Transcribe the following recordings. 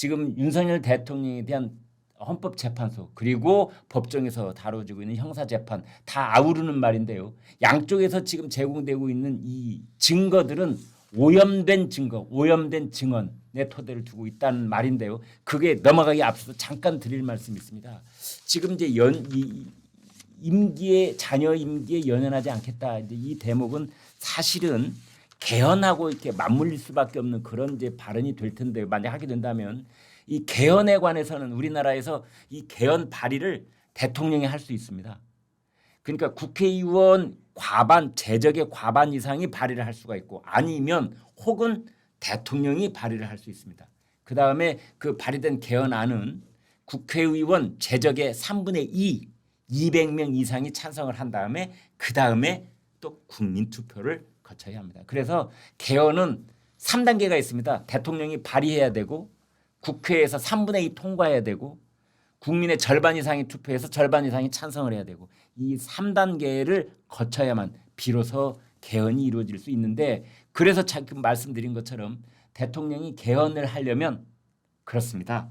지금 윤석열 대통령에 대한 헌법재판소 그리고 법정에서 다뤄지고 있는 형사재판 다 아우르는 말인데요. 양쪽에서 지금 제공되고 있는 이 증거들은 오염된 증거, 오염된 증언의 토대를 두고 있다는 말인데요. 그게 넘어가기 앞서서 잠깐 드릴 말씀이 있습니다. 지금 이제 임기에 자녀 임기에 연연하지 않겠다. 이제 이 대목은 사실은 개헌하고 이렇게 맞물릴 수밖에 없는 그런 이제 발언이 될 텐데 만약 하게 된다면 이 개헌에 관해서는 우리나라에서 이 개헌 발의를 대통령이 할 수 있습니다. 그러니까 국회의원 과반 재적의 과반 이상이 발의를 할 수가 있고 아니면 혹은 대통령이 발의를 할 수 있습니다. 그 다음에 그 발의된 개헌안은 국회의원 재적의 3분의 2, 200명 이상이 찬성을 한 다음에 그 다음에 또 국민 투표를 거쳐야 합니다. 그래서 개헌은 3단계가 있습니다. 대통령이 발의해야 되고 국회에서 3분의 2 통과해야 되고 국민의 절반 이상이 투표해서 절반 이상이 찬성을 해야 되고 이 3단계를 거쳐야만 비로소 개헌이 이루어질 수 있는데 그래서 지금 말씀드린 것처럼 대통령이 개헌을 하려면 그렇습니다.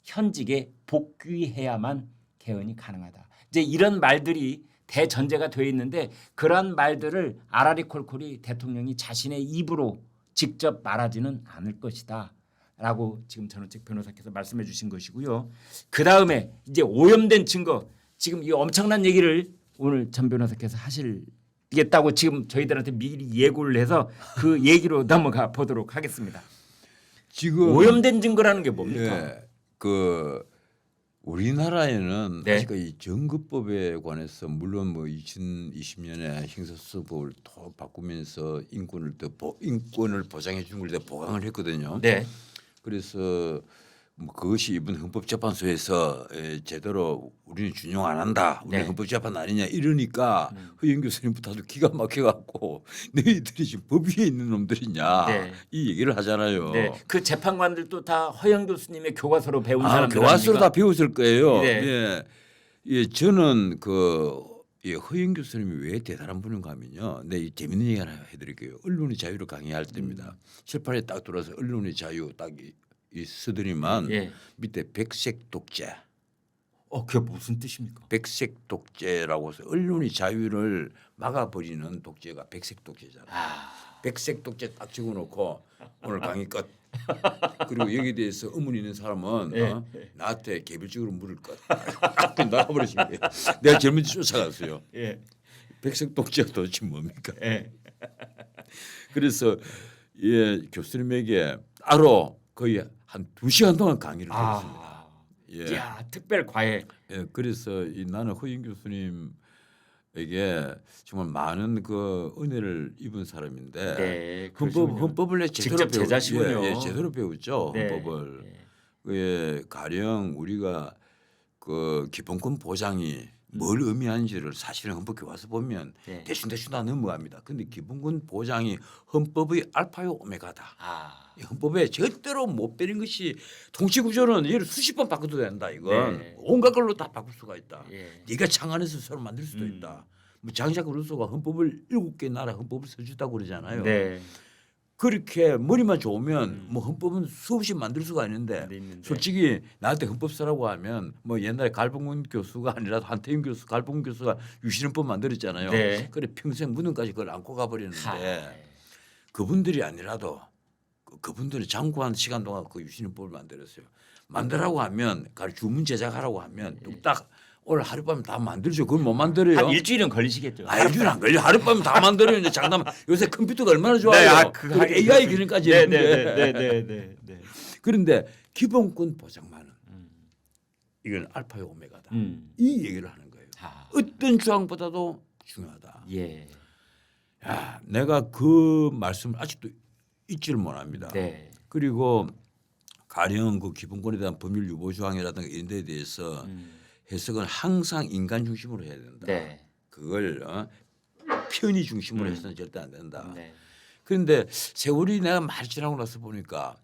현직에 복귀해야만 개헌이 가능하다. 이제 이런 말들이 대전제가 되어 있는데 그러한 말들을 아라리콜콜이 대통령이 자신의 입으로 직접 말하지는 않을 것이다. 라고 지금 전원책 변호사께서 말씀해 주신 것이고요. 그다음에 이제 오염된 증거 지금 이 엄청난 얘기를 오늘 전 변호사께서 하시겠다고 지금 저희들한테 미리 예고를 해서 그 얘기로 넘어가 보도록 하겠습니다. 지금 오염된 증거라는 게 뭡니까? 예, 그 우리나라에는 네. 아직까지 정급법에 관해서 물론 뭐 2020년에 형사소송법을 또 바꾸면서 인권을 보장해 준 걸 보강을 했거든요. 네. 그래서 뭐 그것이 이번 헌법재판소에서 제대로 우리는 준용 안 한다. 우리는 네. 헌법재판 아니냐 이러니까 허영 교수님부터 아주 기가 막혀갖고 너희들이 지금 법 위에 있는 놈들이냐 네. 이 얘기를 하잖아요. 네. 그 재판관들도 다 허영 교수님의 교과서로 배운 아, 사람들 교과서로 아닙니까? 다 배웠을 거예요. 네. 예. 예, 저는 허영 교수님이 왜 대단한 분인가 하면요. 네, 재밌는 얘기 하나 해드릴게요. 언론의 자유를 강의할 때입니다. 칠판에 딱 들어서 언론의 자유 딱 이 쓰더니만 예. 밑에 백색 독재. 그게 무슨 뜻입니까? 백색 독재라고 해서 언론의 자유를 막아버리는 독재가 백색 독재잖아요. 백색 독재 딱 적어놓고 오늘 강의 끝. 그리고 여기에 대해서 의문 있는 사람은 나한테 개별적으로 물을 것. 나가버리시면 돼요. 내가 젊은이 쫓아갔어요. 예. 백색 독재가 도대체 뭡니까? 예. 그래서 교수님에게 따로 거의 한 2시간 동안 강의를 들었습니다. 예. 야, 특별 과외. 예, 그래서 나는 허영 교수님에게 정말 많은 그 은혜를 입은 사람인데 네, 헌법을 직접 제자시군요. 예, 제대로 배웠죠. 네. 헌법을. 가령 우리가 그 기본권 보장이 뭘 의미하는지를 사실은 헌법 교과서 보면 네. 대충 다 넘어갑니다. 그런데 기본권 보장이 헌법의 알파요 오메가다. 이 헌법에 절대로 못 빼는 것이 통치 구조는 얘를 수십 번 바꿔도 된다. 이건 네. 온갖 걸로 다 바꿀 수가 있다. 예. 네가 창안해서 새로 만들 수도 있다. 뭐 장작 루소가 헌법을 7개 나라 헌법을 써주다고 그러잖아요. 네. 그렇게 머리만 좋으면 뭐 헌법은 수없이 만들 수가 있는데 솔직히 나한테 헌법 쓰라고 하면 뭐 옛날에 갈봉근 교수가 아니라도 한태윤 교수, 갈봉근 교수가 유신헌법 만들었잖아요. 네. 그래 평생 무덤까지 그걸 안고 가버리는데 그분들이 아니라도 그분들이 장구한 시간 동안 그 유신헌법을 만들었어요. 만들라고 하면 주문 제작하라고 하면 뚝딱 오늘 하룻밤에 다 만들죠. 그걸 못 만들어요. 한 일주일은 걸리시겠죠. 일주일 안 걸려. 하룻밤에 다 만들어요. 이제 장담. 요새 컴퓨터가 얼마나 좋아요. 그리고 AI 기능까지 있는데. 네. 그런데 기본권 보장만은 이건 알파요 오메가다. 이 얘기를 하는 거예요. 어떤 조항보다도 중요하다. 예. 야, 내가 그 말씀을 아직도 잊지를 못합니다. 네. 그리고 가령 그 기본권에 대한 법률 유보 조항이라든가 이런 데에 대해서 해석은 항상 인간 중심으로 해야 된다. 네. 그걸 편의 중심으로 해서는 절대 안 된다. 네. 그런데 세월이 내가 많이 지나고 나서 보니까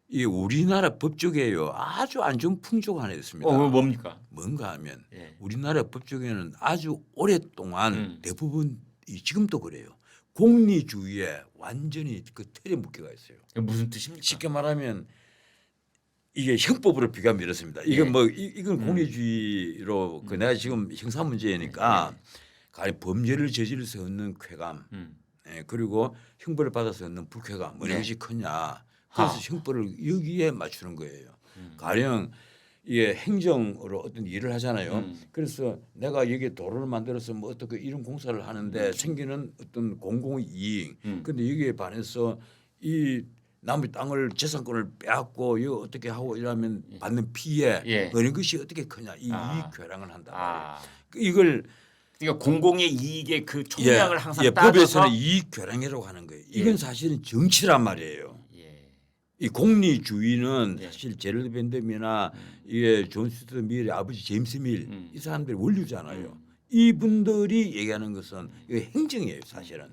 이 우리나라 법조계에요 아주 안 좋은 풍조가 하나 있습니다. 뭡니까? 뭔가 하면 예. 우리나라 법조계는 아주 오랫동안 대부분 지금도 그래요. 공리주의에 완전히 그 틀에 묶여가 있어요. 무슨 뜻입니까? 쉽게 말하면 이게 형법으로 비교하면 이렇습니다. 이건 예. 뭐 이건 공리주의로 그 내가 지금 형사 문제니까 가히 범죄를 저지를 수 없는 쾌감, 예, 그리고 형벌을 받아서 얻는 불쾌감 뭐 이런 네. 것이 크냐. 그래서 형벌을 여기에 맞추는 거예요. 가령 이게 행정으로 어떤 일을 하잖아요. 그래서 내가 여기 도로를 만들어서 뭐 어떻게 이런 공사를 하는데 생기는 어떤 공공 이익. 근데 여기에 반해서 이 남의 땅을 재산권을 빼앗고 이거 어떻게 하고 이러면 받는 피해 예. 이런 것이 어떻게 크냐 이 아. 이익 교량을 한다 말이에요. 아. 이걸 그러니까 공공의 이익의 그 총량을 항상 따져서 법에서는 이익 교량이라고 하는 거예요. 이건 예. 사실은 정치란 말이에요. 예. 이 공리주의는 예. 사실 제럴드 밴덤이나 이게 존 스튜어트 밀의 아버지 제임스 밀 이 사람들이 원류잖아요. 이분들이 얘기하는 것은 이거 행정이에요, 사실은.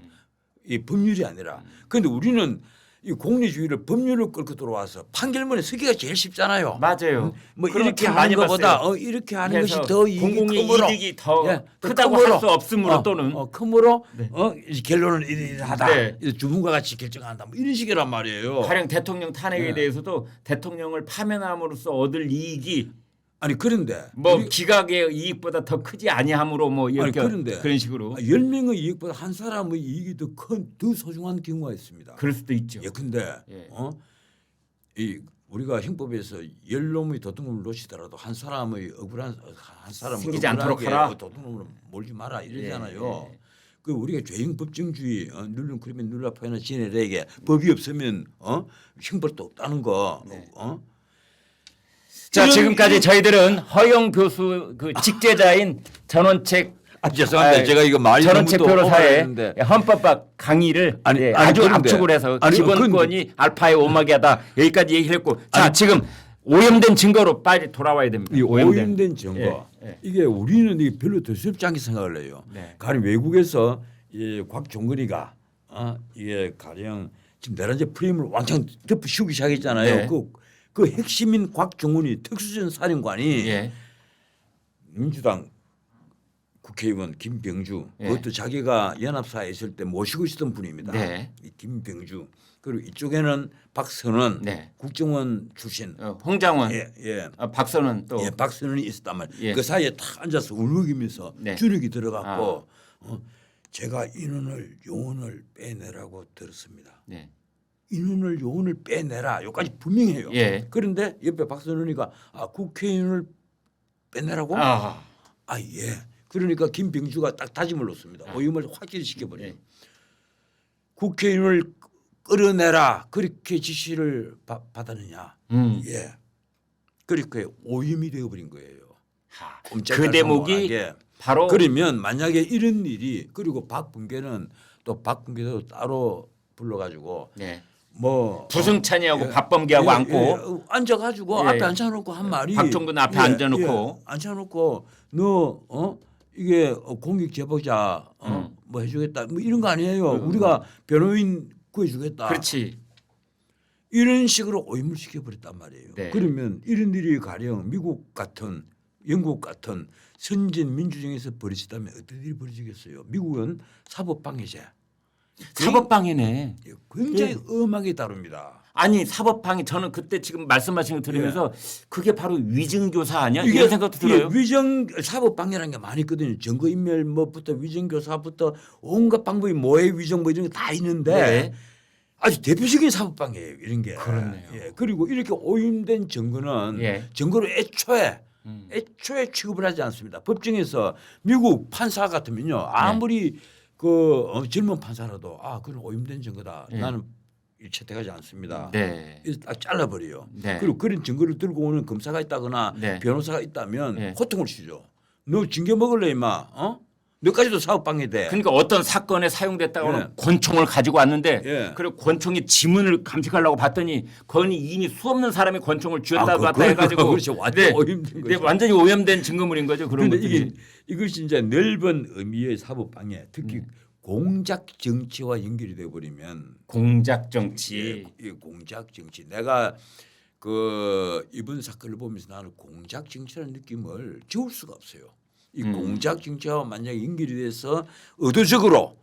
이 법률이 아니라. 그런데 우리는 이 공리주의를 법률을 끌고 들어와서 판결문에 쓰기가 제일 쉽잖아요. 맞아요. 뭐 그런 이렇게 film 많이 하는 것보다 봤어요. 이렇게 하는 것이 그래서 더 이익이 공공의 크므로 이득이 더 예, 크다고 크므로 할 수 없으므로 또는 크므로 네. 이 결론은 이러하다. 네. 주문과 같이 결정한다. 뭐 이런 식이란 말이에요. 가령 대통령 탄핵에 예. 대해서도 대통령을 파면함으로써 얻을 이익이 아니 그런데 뭐 우리- 기각의 이익보다 더 크지 아니함으로 뭐 이렇게 그런데 그런 식으로 10명의 이익보다 한 사람의 이익이 더 소중한 경우가 있습니다. 그럴 수도 있죠. 예, 근데 예. 이 우리가 형법에서 10놈의 도둑놈을 놓치더라도 한 사람의 억울한 한 사람을 생기지 않도록 억울하게 하라. 도둑놈으로 몰지 마라 이러잖아요. 예, 예. 그 우리가 죄형 법정주의 누른 그러면 눌러 파이나 지네에게 법이 없으면 형벌도 없다는 거. 네. 자 자, 지금까지 저희들은 허영 교수 그 직제자인 전원책 죄송합니다. 제가 이거 말이 전원책 너무 또 변호사의 오버했는데. 헌법학 강의를 아니, 예, 아니, 아주 그런데. 압축을 해서 아니, 기본권이 알파의 오마게다 여기까지 얘기를 했고 자 지금 오염된 증거로 빨리 돌아와야 됩니다. 이 오염된 증거 예, 예. 이게 우리는 이게 별로 대수롭지 않게 생각을 해요. 네. 가령 외국에서 이 곽종근이가 이게 가령 지금 내란 이제 프레임을 왕창 덮어 씌우기 시작했잖아요. 네. 그 핵심인 곽종근이 특수전 사령관이 예. 민주당 국회의원 김병주 예. 그것도 자기가 연합사에 있을 때 모시고 있었던 분입니다. 네. 이 김병주 그리고 이쪽에는 박선원 네. 국정원 출신 홍장원, 예. 박선원 또 예, 박선원이 있었단 말이에요. 예. 그 사이에 탁 앉아서 울먹이면서 네. 주눅이 들어갔고 제가 인원을 요원을 빼내라고 들었습니다. 네. 인원을 요원을 빼내라. 여기까지 분명해요. 예. 그런데 옆에 박선원이가 국회의원을 빼내라고? 아. 예. 그러니까 김병주가 딱 다짐을 놓습니다. 오염을 확실히 시켜버려요. 예. 국회의원을 끌어내라. 그렇게 지시를 받았느냐. 예. 그렇게 오염이 되어버린 거예요. 그 대목이 바로 그러면 만약에 이런 일이 그리고 박범계는 또 박범계도 따로 불러가지고 네. 뭐 부승찬이하고 박범계하고 앉고 앉아가지고 예. 앞에 앉혀놓고 한 말이 박종근 앞에 앉아놓고 앉혀놓고 너 이게 공익 제보자 뭐 해주겠다 뭐 이런 거 아니에요. 우리가 변호인 구해주겠다. 그렇지. 이런 식으로 오염을 시켜버렸단 말이에요. 네. 그러면 이런 일이 가령 미국 같은 영국 같은 선진 민주정에서 벌어지다면 어떤 일이 벌어지겠어요. 미국은 사법방해제. 사법방해네. 굉장히 엄하게 다룹니다. 아니 사법방해 저는 그때 지금 말씀하신 거 들으면서 그게 바로 위증교사 아니야? 이게 이런 생각도 들어요. 위정 사법방해라는 게 많이 있거든요. 증거인멸 뭐부터 위정교사부터 온갖 방법이 모해 위정 뭐 이런 게 다 있는데 네. 아주 대표적인 사법방해예요. 이런 게. 그렇네요. 예. 그리고 이렇게 오염된 증거는 예. 증거로 애초에 취급을 하지 않습니다. 법정에서 미국 판사 같으면요 아무리 젊은 판사라도 그건 오염된 증거다. 예. 나는 채택하지 않습니다. 네. 그래서 딱 잘라버려요. 네. 그리고 그런 증거를 들고 오는 검사가 있다거나 네. 변호사가 있다면 네. 호통을 치죠. 너 징계 먹을래 임마? 너까지도 사법방해돼. 그러니까 어떤 사건에 사용됐다고는 예. 권총을 가지고 왔는데 예. 그리고 권총의 지문을 감식하려고 봤더니 그건 이미 수없는 사람이 권총을 쥐었다 놨다 해가지고 그렇죠. 완전 오염된 거죠. 네, 완전히 오염된 증거물인 거죠. 그런 그런데 것들이. 이것이 이제 넓은 의미의 사법방해, 특히 공작 정치와 연결이 되어 버리면 공작 정치. 이 공작 정치. 내가 이번 사건을 보면서 나는 공작 정치라는 느낌을 지울 수가 없어요. 이 공작 정치와 만약에 연결이 돼서 의도적으로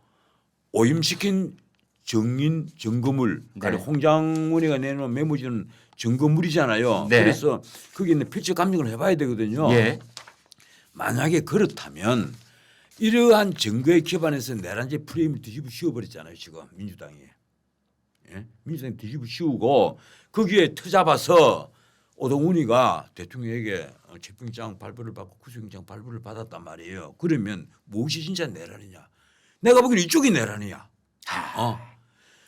오염시킨 정인 증거물, 네. 그러니까 홍장원이가 내놓은 메모지는 증거물이잖아요. 네. 그래서 거기 있는 필적 감정을 해봐야 되거든요. 예. 만약에 그렇다면 이러한 증거에 기반해서 내란제 프레임을 뒤집어 씌워버렸잖아요. 지금 민주당이. 예? 민주당이 뒤집어 씌우고 거기에 터잡아서 오동훈이가 대통령에게 체포영장 발부를 받고 구속영장 발부를 받았단 말이에요. 그러면 무엇이 진짜 내란이냐? 내가 보기에는 이쪽이 내란이야.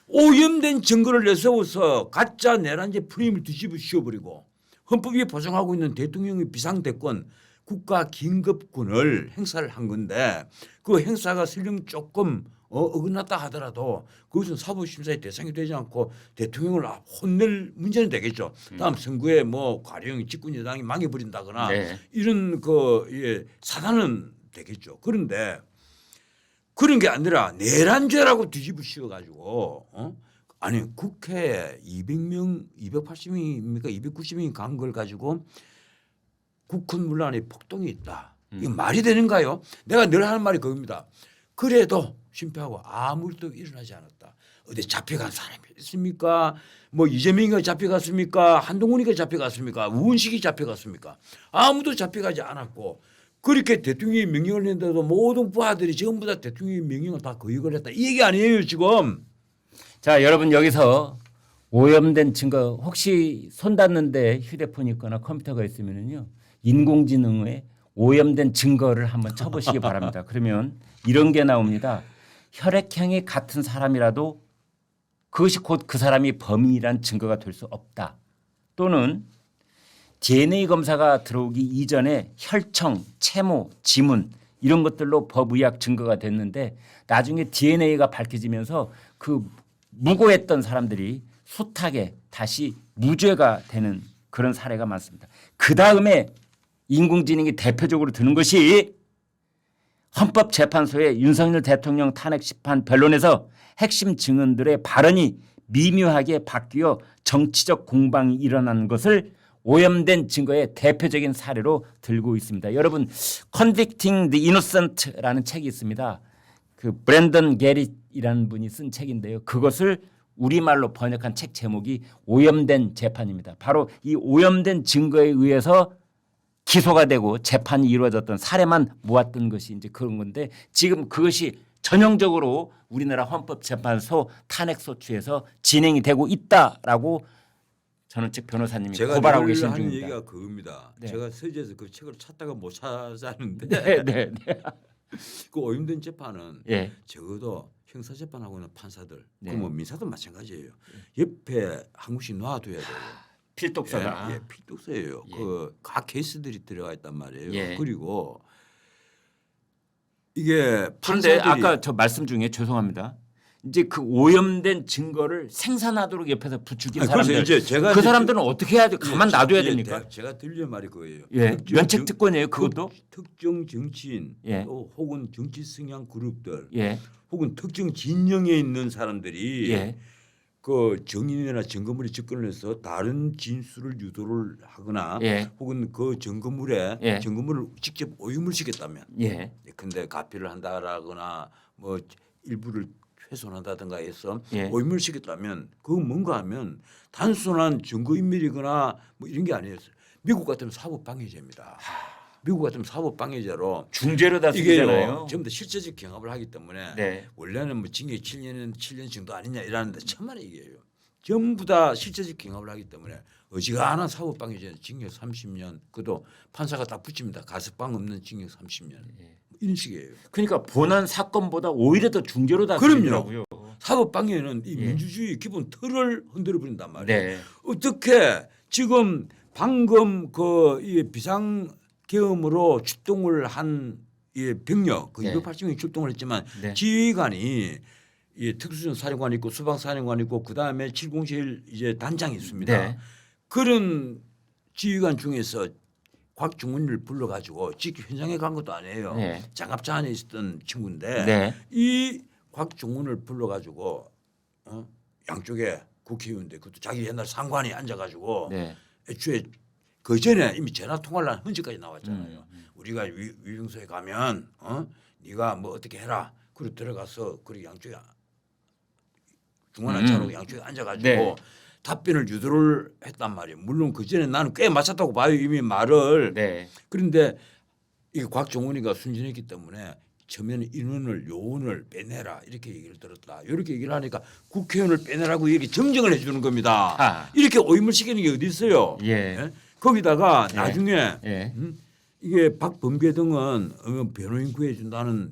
오염된 증거를 내세워서 가짜 내란제 프레임을 뒤집어 씌워버리고 헌법이 보장하고 있는 대통령의 비상대권 국가 긴급권을 행사를 한 건데 그 행사가 설령 조금 어긋났다 하더라도 그것은 사법심사의 대상이 되지 않고 대통령을 혼낼 문제는 되겠죠. 다음 선거에 뭐 가령 집권여당이 망해버린다거나 네. 이런 사단은 되겠죠. 그런데 그런 게 아니라 내란죄라고 뒤집어 씌워가지고 아니 국회에 200명, 280명입니까 290명이 간 걸 가지고 국헌 문란에 폭동이 있다. 이거 말이 되는가요? 내가 늘 하는 말이 그겁니다. 그래도 심표하고 아무 일도 일어나지 않았다. 어디 잡혀간 사람이 있습니까? 뭐 이재명이가 잡혀갔습니까? 한동훈이가 잡혀갔습니까? 우은식이 잡혀갔습니까? 아무도 잡혀가지 않았고 그렇게 대통령이 명령을 낸다도 모든 부하들이 전부 다 대통령의 명령을 다 거역을 했다. 이 얘기 아니에요 지금. 자, 여러분 여기서 오염된 증거 혹시 손 닿는데 휴대폰이 있거나 컴퓨터가 있으면은요. 인공지능에 오염된 증거를 한번 쳐보시기 바랍니다. 그러면 이런 게 나옵니다. 혈액형이 같은 사람이라도 그것이 곧 그 사람이 범인이란 증거가 될 수 없다. 또는 DNA 검사가 들어오기 이전에 혈청, 채모, 지문 이런 것들로 법의학 증거가 됐는데 나중에 DNA가 밝혀지면서 그 무고했던 사람들이 숱하게 다시 무죄가 되는 그런 사례가 많습니다. 그다음에 인공지능이 대표적으로 드는 것이 헌법재판소의 윤석열 대통령 탄핵 심판 변론에서 핵심 증언들의 발언이 미묘하게 바뀌어 정치적 공방이 일어난 것을 오염된 증거의 대표적인 사례로 들고 있습니다. 여러분 Convicting the Innocent라는 책이 있습니다. 그 브랜던 게릿이라는 분이 쓴 책인데요. 그것을 우리말로 번역한 책 제목이 오염된 재판입니다. 바로 이 오염된 증거에 의해서 기소가 되고 재판이 이루어졌던 사례만 모았던 것이 이제 그런 건데 지금 그것이 전형적으로 우리나라 헌법재판소 탄핵소추에서 진행이 되고 있다라고 저는 즉 변호사님이 고발하고 계신 하는 중입니다. 얘기가 그겁니다. 네. 제가 서재에서 그 책을 찾다가 못 찾았는데 네. 그 오염된 재판은 예. 적어도 형사재판하고 있는 판사들 네. 그뭐 민사도 마찬가지예요. 옆에 한 군씩 놔둬야 돼요. 필독서다. 예, 필독서예요. 예. 그 각 케이스들이 들어가 있단 말이에요. 예. 그리고 이게 그런데 판사들이 아까 저 말씀 중에 죄송합니다. 이제 그 오염된 증거를 생산하도록 옆에서 부추긴 아니, 그래서 사람들 이제 제가 그 이제 사람들은 어떻게 해야 돼? 가만 놔둬야 예, 됩니까? 제가 들리는 말이 그거예요. 예. 특정 면책 정- 특권이에요. 그것도. 특정 정치인 예. 또 혹은 정치 성향 그룹들 예. 혹은 특정 진영에 있는 사람들이 예. 그 정인이나 증거물에 접근을 해서 다른 진술을 유도를 하거나 예. 혹은 그 증거물에 예. 증거물을 직접 오염을 시켰다면 예. 근데 가피를 한다라거나 뭐 일부를 훼손한다든가 해서 예. 오염을 시켰다면 그거 뭔가 하면 단순한 증거인멸이거나 뭐 이런 게 아니었어요. 미국 같으면 사법방해죄입니다. 미국 같으면 사법방해죄로 중죄로 다스리잖아요. 이게요 전부 다 실제적 경합을 하기 때문에 네. 원래는 뭐 징역 7년 정도 아니냐 이러는데 천만의 얘기예요. 전부 다 실제적 경합을 하기 때문에 어지간한 사법방해죄는 징역 30년 그도 판사가 딱 붙입니다. 가석방 없는 징역 30년 이런 식이에요. 그러니까 본안 사건보다 오히려 더 중죄로 다스리더라고요. 사법방해는 이 예. 민주주의 기본 틀을 흔들어 버린단 말이에요. 네. 어떻게 지금 방금 그 이 비상계엄으로 출동을 한 이 병력 그 네. 280명이 출동을 했지만 네. 지휘관이 이 특수전 사령관이 있고 수방 사령관이 있고 그 다음에 707 이제 단장이 있습니다. 네. 그런 지휘관 중에서 곽중훈을 불러가지고 직접 현장에 간 것도 아니에요. 네. 장갑차 안에 있었던 친구인데 네. 이 곽중훈을 불러가지고 양쪽에 국회의원들 그것도 자기 옛날 상관이 앉아가지고 네. 애초에 그 전에 이미 전화 통화를 한 흔적까지 나왔잖아요. 우리가 위병소에 가면 네가 뭐 어떻게 해라. 그리고 들어가서 그리고 양쪽에 중간한 차로 양쪽에 앉아가지고 네. 답변을 유도를 했단 말이에요. 물론 그 전에 나는 꽤 맞췄다고 봐요 이미 말을. 네. 그런데 이게 곽종원이가 순진했기 때문에 처음에는 인원을 요원을 빼내라 이렇게 얘기를 들었다. 이렇게 얘기를 하니까 국회의원을 빼내라고 얘기 정정을 해주는 겁니다. 아. 이렇게 오임을 시키는 게 어디 있어요? 예. 예? 거기다가 예. 나중에 예. 이게 박범계 등은 변호인 구해준다는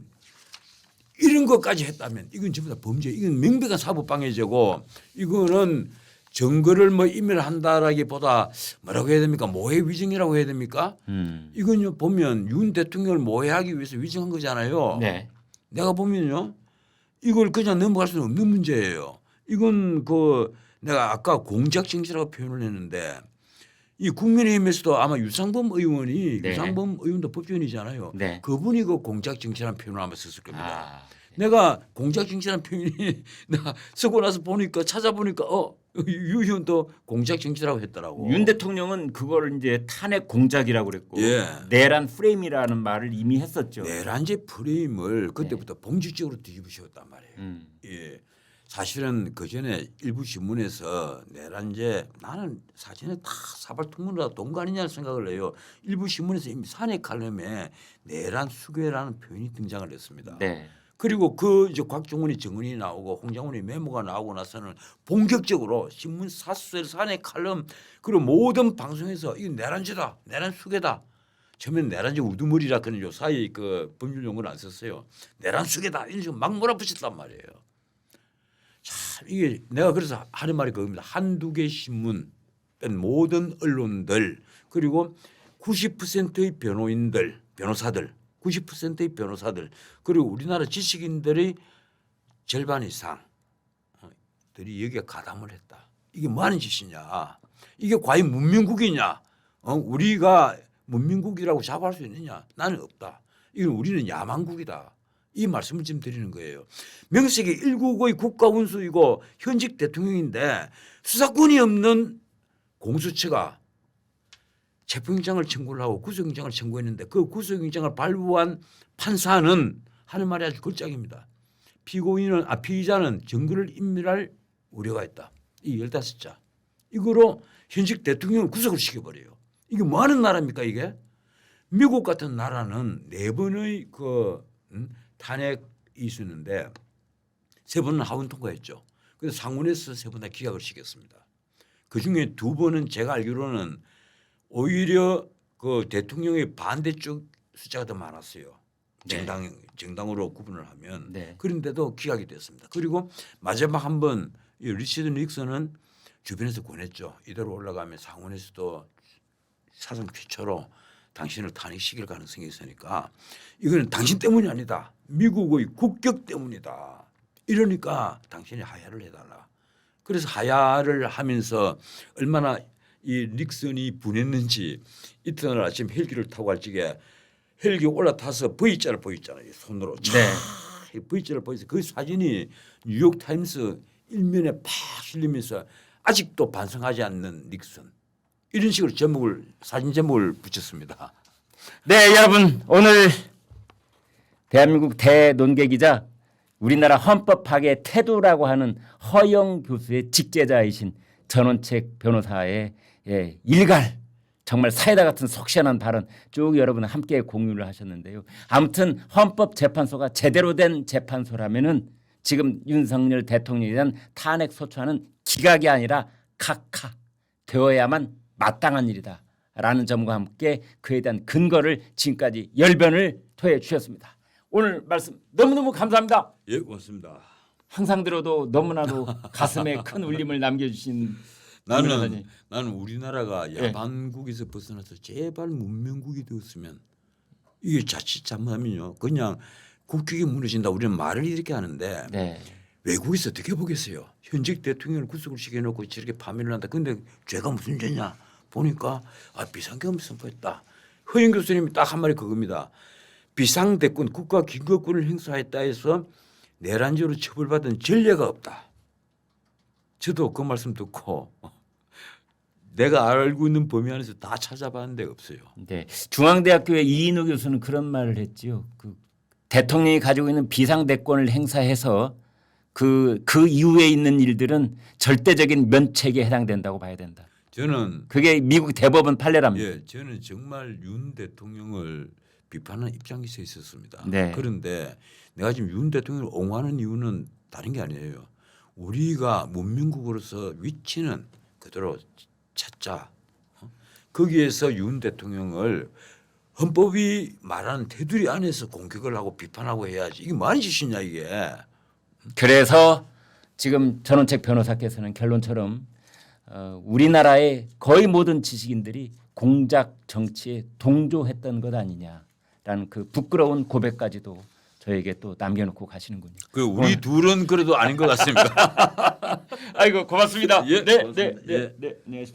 이런 것까지 했다면 이건 전부 다 범죄. 이건 명백한 사법방해죄고 이거는 증거를 뭐 인멸한다라기보다 뭐라고 해야 됩니까? 모해 위증이라고 해야 됩니까? 이건요 보면 윤 대통령을 모해하기 위해서 위증한 거잖아요. 네. 내가 보면요 이걸 그냥 넘어갈 수는 없는 문제예요. 이건 그 내가 아까 공작정치라고 표현을 했는데 이 국민의힘에서도 아마 유상범 의원이 네. 유상범 의원도 법조인이잖아요. 네. 그분이 그 공작정치라는 표현을 아마 썼을 겁니다. 아. 내가 공작정치라는 표현이 내가 쓰고 나서 보니까 찾아보니까 유 의원도 공작정치라고 했더라고. 윤 대통령은 그걸 이제 탄핵 공작이라고 그랬고 예. 내란 프레임이라는 말을 이미 했었죠. 내란제 프레임을 그때부터 봉직적으로 뒤집으셨단 말이에요. 예. 사실은 그 전에 일부 신문에서 내란제 나는 사전에 다 사발통문으로 동거 아니냐는 생각을 해요. 일부 신문에서 이미 사내 칼럼에 내란 수괴라는 표현이 등장을 했습니다. 네. 그리고 그 이제 곽종원이 증언이 나오고 홍장훈이 메모가 나오고 나서는 본격적으로 신문 사설 사내 칼럼 그리고 모든 방송에서 이건 내란죄다, 내란 수괴다. 처음엔 내란죄 우두머리라 그런 요 사이 그 법률 용어를 안 썼어요. 내란 수괴다 이런 식으로 막 몰아붙였단 말이에요. 참 이게 내가 그래서 하는 말이 그겁니다. 한두 개 신문 뺀 모든 언론들 그리고 90%의 변호인들, 변호사들 90%의 변호사들 그리고 우리나라 지식인들의 절반 이상들이 여기에 가담을 했다. 이게 뭐 하는 짓이냐. 이게 과연 문명국이냐. 우리가 문명국이라고 자부할 수 있느냐. 나는 없다. 이건 우리는 야만국이다. 이 말씀을 지금 드리는 거예요. 명색이 1국의 국가원수이고 현직 대통령인데 수사권이 없는 공수처가 체포영장을 청구를 하고 구속영장을 청구했는데 그 구속영장을 발부한 판사는 하는 말이 아주 걸작입니다. 피의자는 증거를 인멸할 우려가 있다. 이 15자. 이거로 현직 대통령을 구속을 시켜버려요. 이게 뭐 하는 나라입니까 이게? 미국 같은 나라는 4번의 그 탄핵이 있었는데 3번은 하원 통과했죠. 그래서 상원에서 3번 다 기각을 시켰습니다. 그중에 2번은 제가 알기로는 오히려 그 대통령의 반대쪽 숫자가 더 많았어요. 네. 정당으로 구분을 하면. 네. 그런데도 기각이 됐습니다. 그리고 마지막 한번 리처드 닉슨은 주변에서 권했죠. 이대로 올라가면 상원에서도 사상 최초로 당신을 탄핵시킬 가능성이 있으니까 이거는 당신 때문이 아니다. 미국의 국격 때문이다. 이러니까 당신이 하야를 해달라. 그래서 하야를 하면서 얼마나 이 닉슨이 분했는지 이튿날 아침 헬기를 타고 갈 적에 헬기 올라타서 V자를 보였잖아요. 손으로. 네. V자를 보여서 그 사진이 뉴욕 타임스 일면에 팍 실리면서 아직도 반성하지 않는 닉슨. 이런 식으로 사진 제목을 붙였습니다. 네, 여러분 오늘 대한민국 대논객이자 우리나라 헌법 파괴 태도라고 하는 허영 교수의 직제자이신 전원책 변호사의 일갈 정말 사이다 같은 속 시원한 발언 쭉 여러분 함께 공유를 하셨는데요. 아무튼 헌법재판소가 제대로 된 재판소라면은 지금 윤석열 대통령에 대한 탄핵 소추안은 기각이 아니라 각하 되어야만 마땅한 일이다라는 점과 함께 그에 대한 근거를 지금까지 열변을 토해 주셨습니다. 오늘 말씀 너무너무 감사합니다. 예, 고맙습니다. 항상 들어도 너무나도 가슴에 큰 울림을 남겨주신 나는 우리나라가 야만국에서 벗어나서 제발 문명국이 되었으면 이게 자칫 잘못하면요 그냥 국격이 무너진다 우리는 말을 이렇게 하는데 네. 외국에서 어떻게 보겠어요. 현직 대통령을 구속을 시켜놓고 저렇게 파면을 한다. 근데 죄가 무슨 죄냐 보니까 비상계엄 선포했다. 허영 교수님이 딱 한 말이 그겁니다. 비상대권 국가 긴급권을 행사했다 해서 내란죄로 처벌받은 전례가 없다. 저도 그 말씀 듣고 내가 알고 있는 범위 안에서 다 찾아봤는데 없어요. 네. 중앙대학교의 이인호 교수는 그런 말을 했지요. 그 대통령이 가지고 있는 비상대권을 행사해서 그 이후에 있는 일들은 절대적인 면책에 해당된다고 봐야 된다. 저는 그게 미국 대법원 판례랍니다. 예, 저는 정말 윤 대통령을 비판하는 입장에 서 있었습니다. 네. 그런데 내가 지금 윤 대통령을 옹호하는 이유는 다른 게 아니에요. 우리가 문명국으로서 위치는 그대로 찾자. 거기에서 윤 대통령을 헌법이 말하는 테두리 안에서 공격을 하고 비판하고 해야지. 이게 뭐하는 짓이냐 이게. 그래서 지금 전원책 변호사께서는 결론처럼 우리나라의 거의 모든 지식인들이 공작 정치에 동조했던 것 아니냐라는 그 부끄러운 고백까지도 저에게 또 남겨놓고 가시는군요. 그 우리 둘은 그래도 아닌 것 같습니다. 아이고 고맙습니다. 예, 네, 고맙습니다. 네, 네, 네, 네.